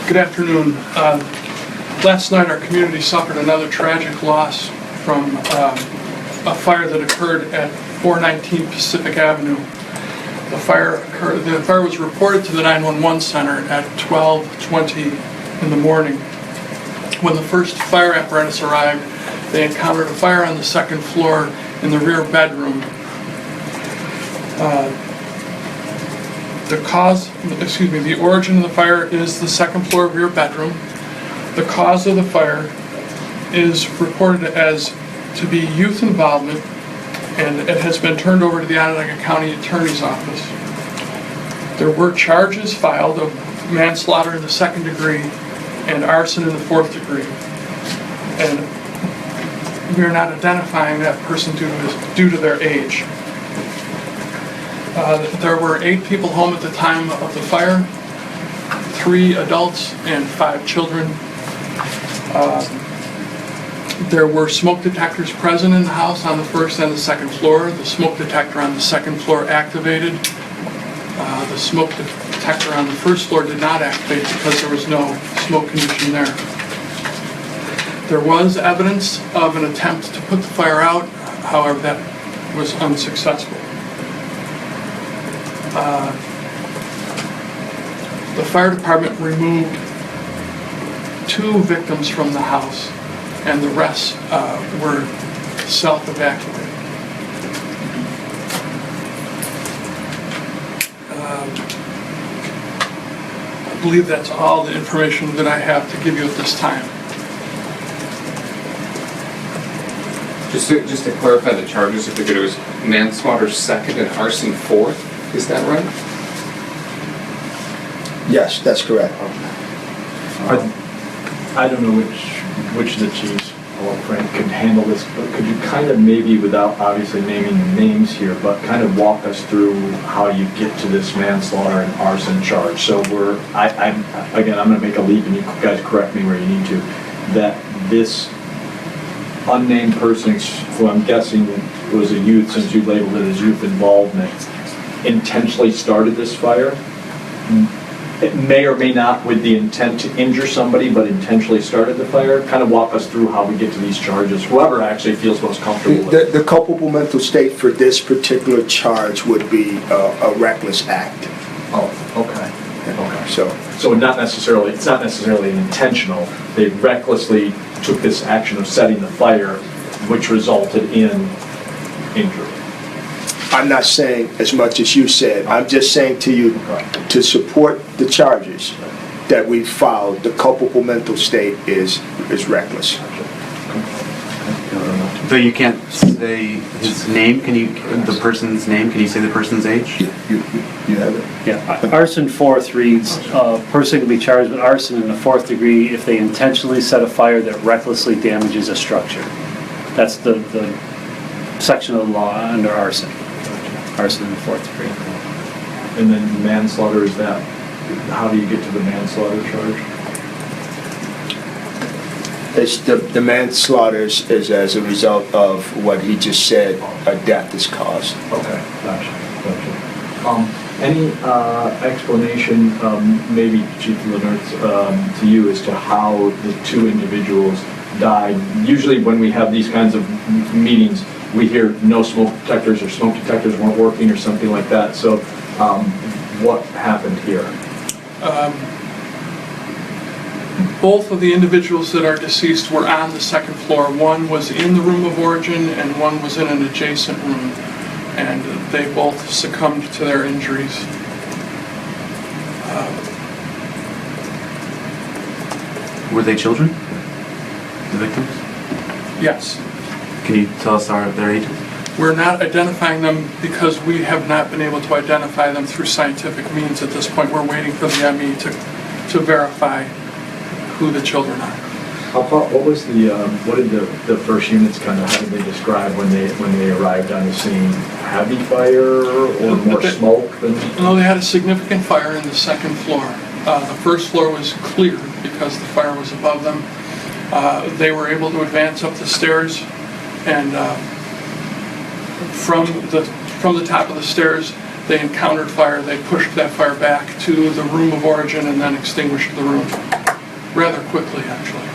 Good afternoon. Last night our community suffered another tragic loss from a fire that occurred at 419 Pacific Avenue. The fire was reported to the 911 center at 12:20 in the morning. When the first fire apparatus arrived, they encountered a fire on the second floor in the rear bedroom. The origin of the fire is the second floor rear bedroom. The cause of the fire is reported as to be youth involvement, and it has been turned over to the Onondaga County Attorney's Office. There were charges filed of manslaughter in the second degree and arson in the fourth degree. And we are not identifying that person due to their age. There were 8 people home at the time of the fire, 3 adults and 5 children. There were smoke detectors present in the house on the first and the second floor. The smoke detector on the second floor activated. The smoke detector on the first floor did not activate because there was no smoke condition there. There was evidence of an attempt to put the fire out, however, that was unsuccessful. The fire department removed 2 victims from the house, and the rest were self-evacuated. I believe that's all the information that I have to give you at this time. Just to clarify the charges, if it was manslaughter second and arson fourth, is that right? Yes, that's correct. I don't know which of the chiefs or Frank could handle this, but could you kind of maybe, without obviously naming the names here, but kind of walk us through how you get to this manslaughter and arson charge? So I'm going to make a leap, and you guys correct me where you need to, that this unnamed person, who I'm guessing was a youth, since you labeled it as youth involvement, intentionally started this fire. It may or may not with the intent to injure somebody, but intentionally started the fire. Kind of walk us through how we get to these charges, whoever actually feels most comfortable with it. The culpable mental state for this particular charge would be a reckless act. Oh, okay. Okay. So it's not necessarily an intentional. They recklessly took this action of setting the fire, which resulted in injury. I'm not saying as much as you said. I'm just saying to you, to support the charges that we filed, the culpable mental state is reckless. So you can't say his name? The person's name? Can you say the person's age? You have it? Yeah, arson fourth reads, a person can be charged with arson in the fourth degree if they intentionally set a fire that recklessly damages a structure. That's the section of the law under arson. Arson in the fourth degree. And then manslaughter, is that, how do you get to the manslaughter charge? It's the manslaughter is as a result of what he just said, a death is caused. Okay, gotcha. Any explanation, maybe Chief Lenert, to you as to how the 2 individuals died? Usually when we have these kinds of meetings, we hear no smoke detectors or smoke detectors weren't working or something like that. So what happened here? Both of the individuals that are deceased were on the second floor. One was in the room of origin and one was in an adjacent room. And they both succumbed to their injuries. Were they children? The victims? Yes. Can you tell us their ages? We're not identifying them because we have not been able to identify them through scientific means at this point. We're waiting for the ME to verify who the children are. What did the first units how did they describe when they arrived on the scene? Heavy fire or more smoke than? No, they had a significant fire in the second floor. The first floor was clear because the fire was above them. They were able to advance up the stairs, and from the top of the stairs, they encountered fire, they pushed that fire back to the room of origin and then extinguished the room rather quickly, actually.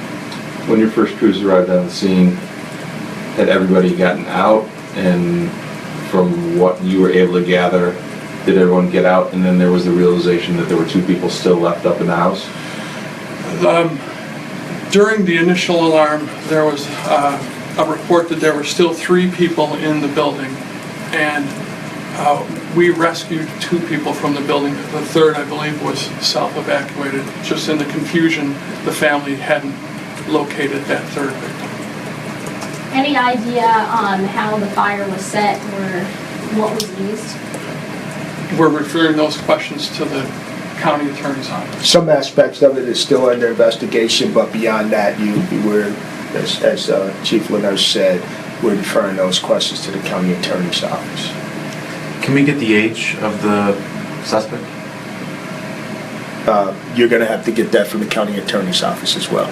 When your first crews arrived on the scene, had everybody gotten out? And from what you were able to gather, did everyone get out? And then there was the realization that there were 2 people still left up in the house? During the initial alarm, there was a report that there were still 3 people in the building, and we rescued 2 people from the building. The third, I believe, was self-evacuated. Just in the confusion, the family hadn't located that third victim. Any idea on how the fire was set or what was used? We're referring those questions to the county attorney's office. Some aspects of it is still under investigation, but beyond that, we're, as Chief Lenners said, we're referring those questions to the county attorney's office. Can we get the age of the suspect? You're going to have to get that from the county attorney's office as well.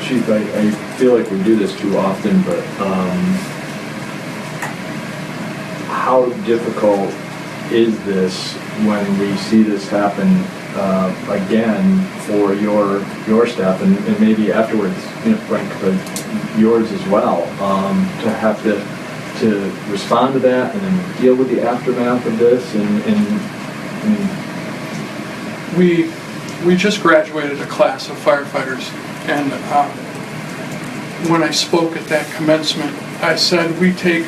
Chief, I feel like we do this too often, but how difficult is this when we see this happen again for your staff and maybe afterwards, Frank, but yours as well, to have to respond to that and then deal with the aftermath of this We just graduated a class of firefighters, and when I spoke at that commencement, I said we take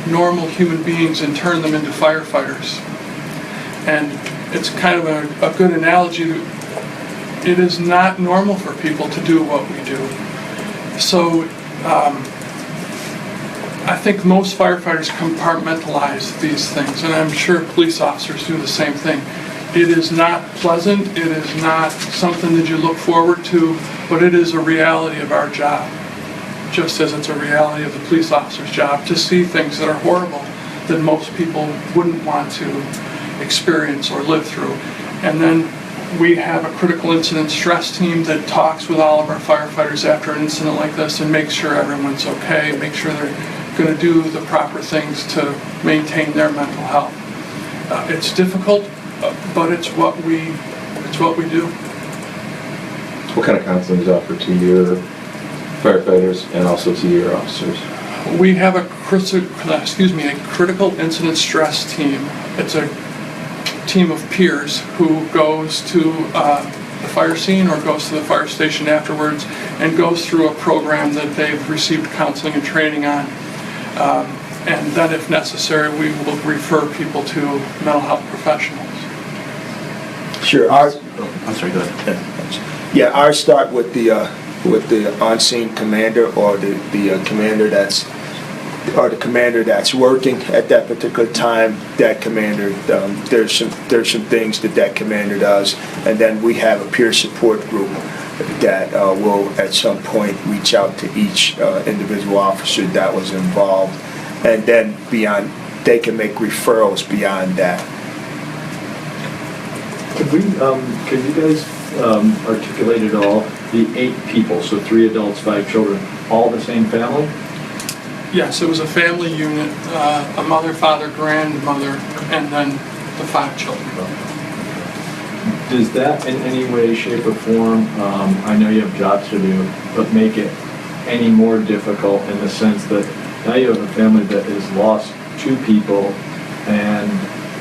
normal human beings and turn them into firefighters. And it's kind of a good analogy. It is not normal for people to do what we do. So I think most firefighters compartmentalize these things, and I'm sure police officers do the same thing. It is not pleasant, it is not something that you look forward to, but it is a reality of our job. Just as it's a reality of the police officer's job to see things that are horrible that most people wouldn't want to experience or live through. And then we have a critical incident stress team that talks with all of our firefighters after an incident like this and makes sure everyone's okay, make sure they're going to do the proper things to maintain their mental health. It's difficult, but it's what we do. What kind of counseling is offered to your firefighters and also to your officers? We have a critical incident stress team. It's a team of peers who goes to the fire scene or goes to the fire station afterwards and goes through a program that they've received counseling and training on. And then if necessary, we will refer people to mental health professionals. Sure. I'm sorry, go ahead. Yeah, ours start with the on-scene commander or the commander that's working at that particular time. That commander, there's some things that commander does, and then we have a peer support group that will at some point reach out to each individual officer that was involved, and then beyond, they can make referrals beyond that. Could you guys articulate at all the 8 people, so 3 adults, 5 children, all the same family? Yes, it was a family unit, a mother, father, grandmother, and then the 5 children. Does that in any way, shape, or form, I know you have jobs to do, but make it any more difficult in the sense that now you have a family that has lost 2 people, and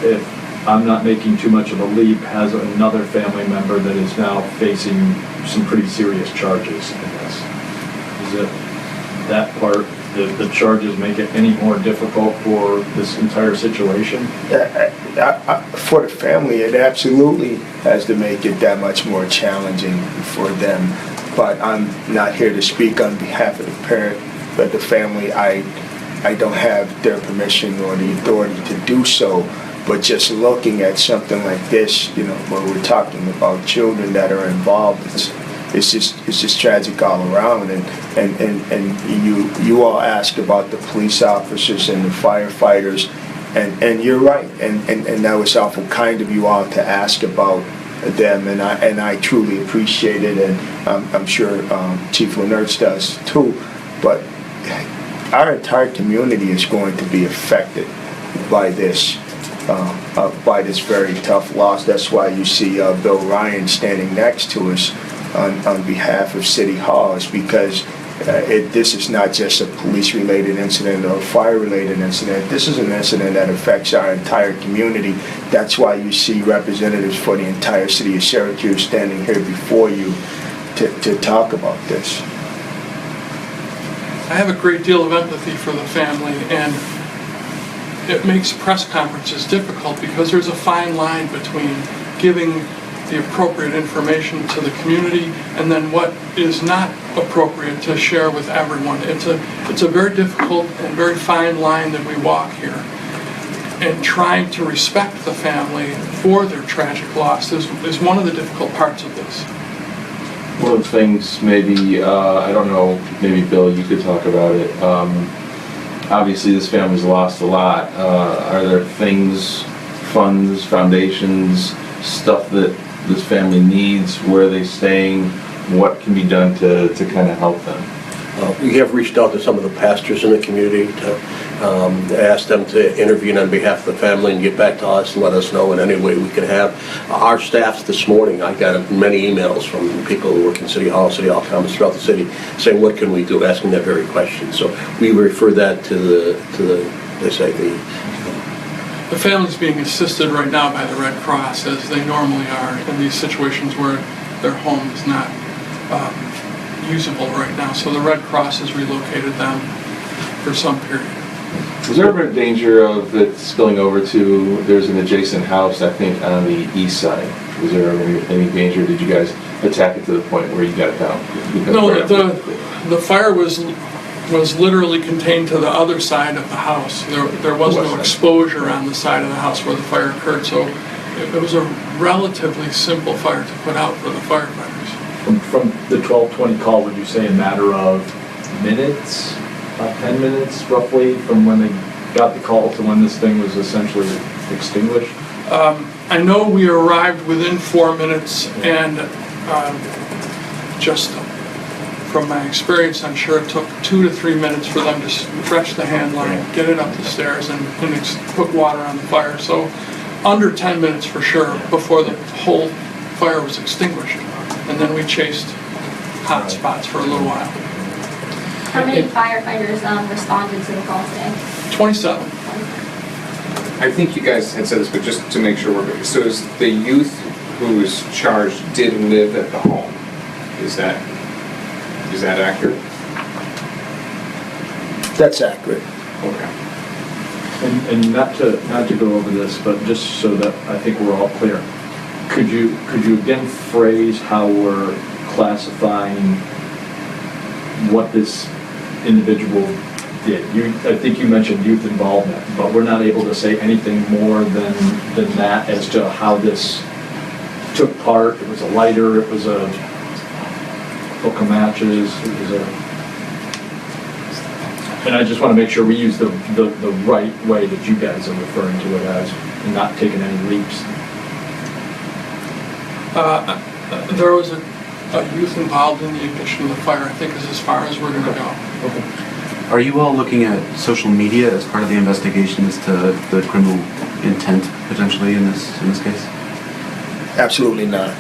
if I'm not making too much of a leap, has another family member that is now facing some pretty serious charges in this? Is it that part, the charges make it any more difficult for this entire situation? For the family, it absolutely has to make it that much more challenging for them. But I'm not here to speak on behalf of the parent, but the family. I don't have their permission or the authority to do so. But just looking at something like this, where we're talking about children that are involved, it's just tragic all around. And you all ask about the police officers and the firefighters, and you're right. And that was awful kind of you all to ask about them, and I truly appreciate it, and I'm sure Chief Lenners does too. But our entire community is going to be affected by this very tough loss. That's why you see Bill Ryan standing next to us on behalf of City Hall, is because this is not just a police-related incident or a fire-related incident. This is an incident that affects our entire community. That's why you see representatives for the entire city of Syracuse standing here before you to talk about this. I have a great deal of empathy for the family, and it makes press conferences difficult because there's a fine line between giving the appropriate information to the community and then what is not appropriate to share with everyone. It's a very difficult and very fine line that we walk here. And trying to respect the family for their tragic loss is one of the difficult parts of this. One of the things, maybe, I don't know, maybe Bill, you could talk about it. Obviously, this family's lost a lot. Are there things, funds, foundations, stuff that this family needs? Where are they staying? What can be done to kind of help them? We have reached out to some of the pastors in the community to ask them to intervene on behalf of the family and get back to us and let us know in any way we can have. Our staffs this morning, I got many emails from people who work in City Hall comments throughout the city, saying, what can we do, asking that very question. So we refer that to the The family's being assisted right now by the Red Cross, as they normally are in these situations where their home is not usable right now. So the Red Cross has relocated them for some period. Was there ever a danger of it spilling over to, there's an adjacent house, I think, on the east side? Was there ever any danger? Did you guys attack it to the point where you got it down? No, the fire was literally contained to the other side of the house. There was no exposure on the side of the house where the fire occurred, so it was a relatively simple fire to put out for the firefighters. From the 12:20 call, would you say a matter of minutes, about 10 minutes roughly, from when they got the call to when this thing was essentially extinguished? I know we arrived within 4 minutes, and just from my experience, I'm sure it took 2 to 3 minutes for them to stretch the hand line, get it up the stairs, and put water on the fire. So under 10 minutes for sure before the whole fire was extinguished. And then we chased hot spots for a little while. How many firefighters responded to the call today? 27. I think you guys had said this, but just to make sure we're good. So is the youth who was charged did live at the home? Is that accurate? That's accurate. Okay. And not to go over this, but just so that I think we're all clear, could you again phrase how we're classifying what this individual did? I think you mentioned youth involvement, but we're not able to say anything more than that as to how this took part. It was a lighter, it was a book of matches, it was and I just want to make sure we use the right way that you guys are referring to it as, and not taking any leaps. There was a youth involved in the ignition of the fire, I think is as far as we're going to go. Okay. Are you all looking at social media as part of the investigation as to the criminal intent potentially in this case? Absolutely not.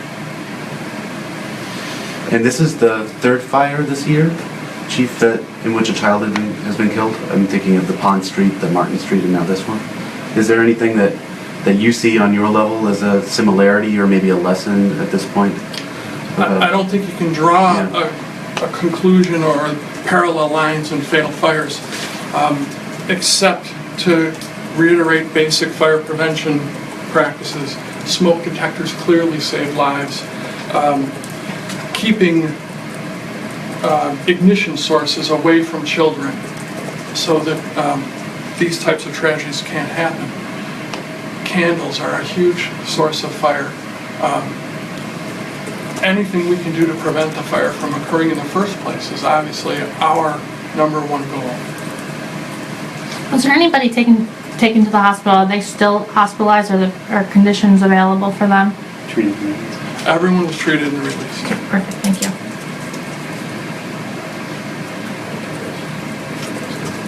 And this is the third fire this year, Chief, in which a child has been killed? I'm thinking of the Pond Street, the Martin Street, and now this one. Is there anything that you see on your level as a similarity or maybe a lesson at this point? I don't think you can draw a conclusion or parallel lines in fatal fires, except to reiterate basic fire prevention practices. Smoke detectors clearly save lives. Keeping ignition sources away from children so that these types of tragedies can't happen. Candles are a huge source of fire. Anything we can do to prevent the fire from occurring in the first place is obviously our #1 goal. Was there anybody taken to the hospital? Are they still hospitalized, or are conditions available for them? Treated. Everyone was treated and released. Okay, perfect, thank you.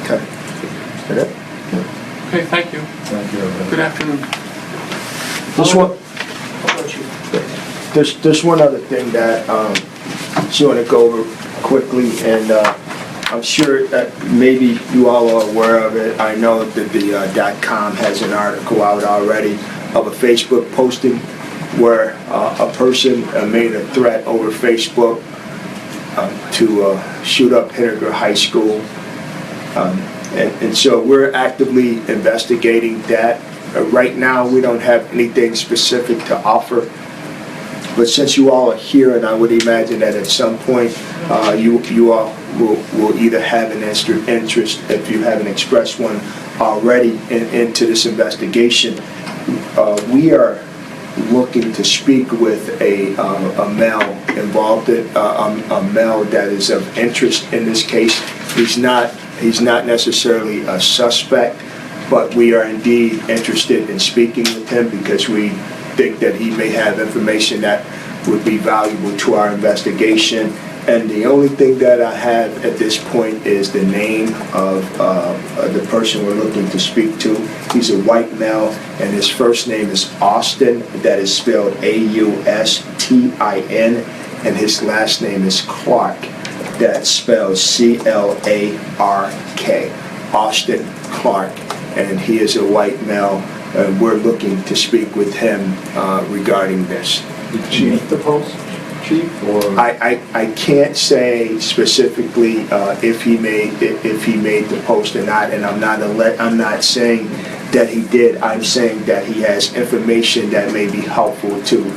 Okay. Is that it? Okay, thank you. Thank you, everybody. Good afternoon. There's one other thing that I just want to go over quickly, and I'm sure that maybe you all are aware of it. I know that the .com has an article out already of a Facebook posting where a person made a threat over Facebook to shoot up Henniker High School. And so we're actively investigating that. Right now, we don't have anything specific to offer. But since you all are here, and I would imagine that at some point, you all will either have an interest, if you haven't expressed one already, into this investigation. We are looking to speak with a male involved, a male that is of interest in this case. He's not necessarily a suspect, but we are indeed interested in speaking with him because we think that he may have information that would be valuable to our investigation. And the only thing that I have at this point is the name of the person we're looking to speak to. He's a white male, and his first name is Austin, that is spelled A-U-S-T-I-N, and his last name is Clark, that's spelled C-L-A-R-K. Austin Clark, and he is a white male. We're looking to speak with him regarding this. Did you make the post, Chief, or? I can't say specifically if he made the post or not, and I'm not saying that he did. I'm saying that he has information that may be helpful to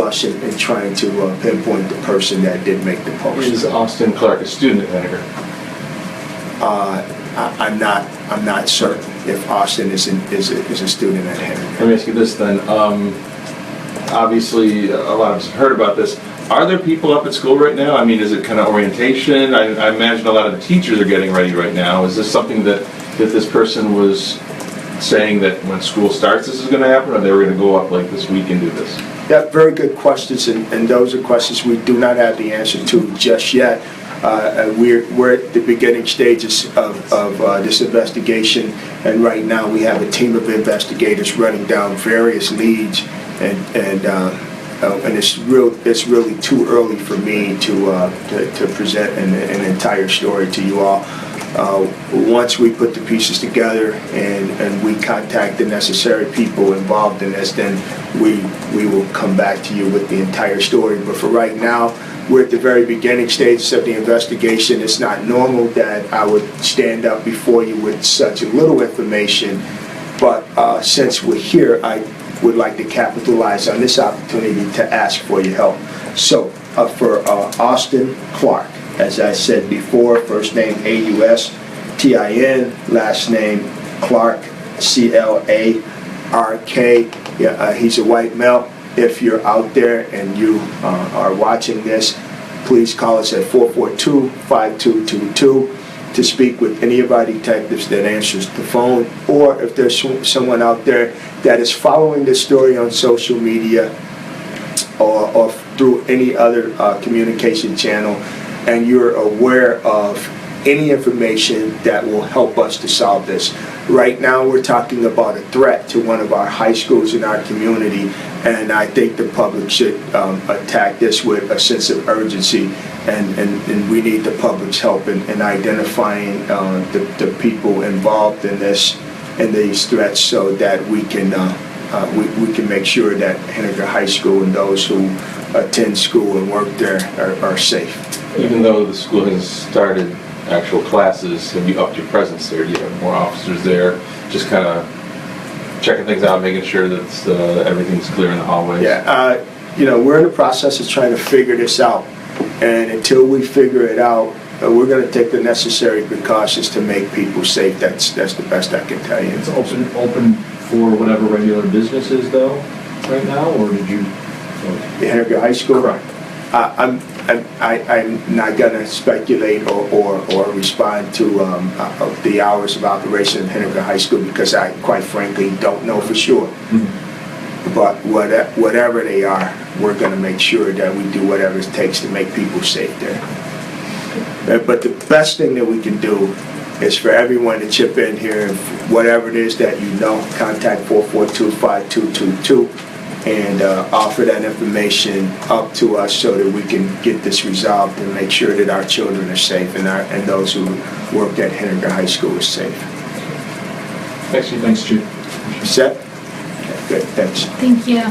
us in trying to pinpoint the person that did make the post. Is Austin Clark a student at Henniker? I'm not certain if Austin is a student at Henry. Let me ask you this then. Obviously, a lot of us have heard about this. Are there people up at school right now? I mean, is it kind of orientation? I imagine a lot of the teachers are getting ready right now. Is this something that this person was saying that when school starts this is going to happen, or they were going to go up like this week and do this? Yeah, very good questions, and those are questions we do not have the answer to just yet. We're at the beginning stages of this investigation, and right now we have a team of investigators running down various leads, and it's really too early for me to present an entire story to you all. Once we put the pieces together and we contact the necessary people involved in this, then we will come back to you with the entire story. But for right now, we're at the very beginning stages of the investigation. It's not normal that I would stand up before you with such little information, but since we're here, I would like to capitalize on this opportunity to ask for your help. So for Austin Clark, as I said before, first name A-U-S-T-I-N, last name Clark, C-L-A-R-K. Yeah, he's a white male. If you're out there and you are watching this, please call us at 442-5222 to speak with any of our detectives that answers the phone, or if there's someone out there that is following this story on social media or through any other communication channel, and you're aware of any information that will help us to solve this. Right now we're talking about a threat to one of our high schools in our community, and I think the public should attack this with a sense of urgency, and we need the public's help in identifying the people involved in these threats, so that we can make sure that Henniker High School and those who attend school and work there are safe. Even though the school has started actual classes, have you upped your presence there? Do you have more officers there, just kind of checking things out, making sure that everything's clear in the hallways? Yeah, we're in the process of trying to figure this out, and until we figure it out, we're going to take the necessary precautions to make people safe. That's the best I can tell you. It's open for whatever regular business is though, right now, or did you? The Henniker High School? Correct. I'm not going to speculate or respond to the hours of operation of Henniker High School, because I quite frankly don't know for sure. Mm-hmm. But whatever they are, we're going to make sure that we do whatever it takes to make people safe there. But the best thing that we can do is for everyone to chip in here, whatever it is that you know, contact 442-5222 and offer that information up to us so that we can get this resolved and make sure that our children are safe and those who work at Henniker High School are safe. Thanks, Chief. Set? Good, thanks. Thank you.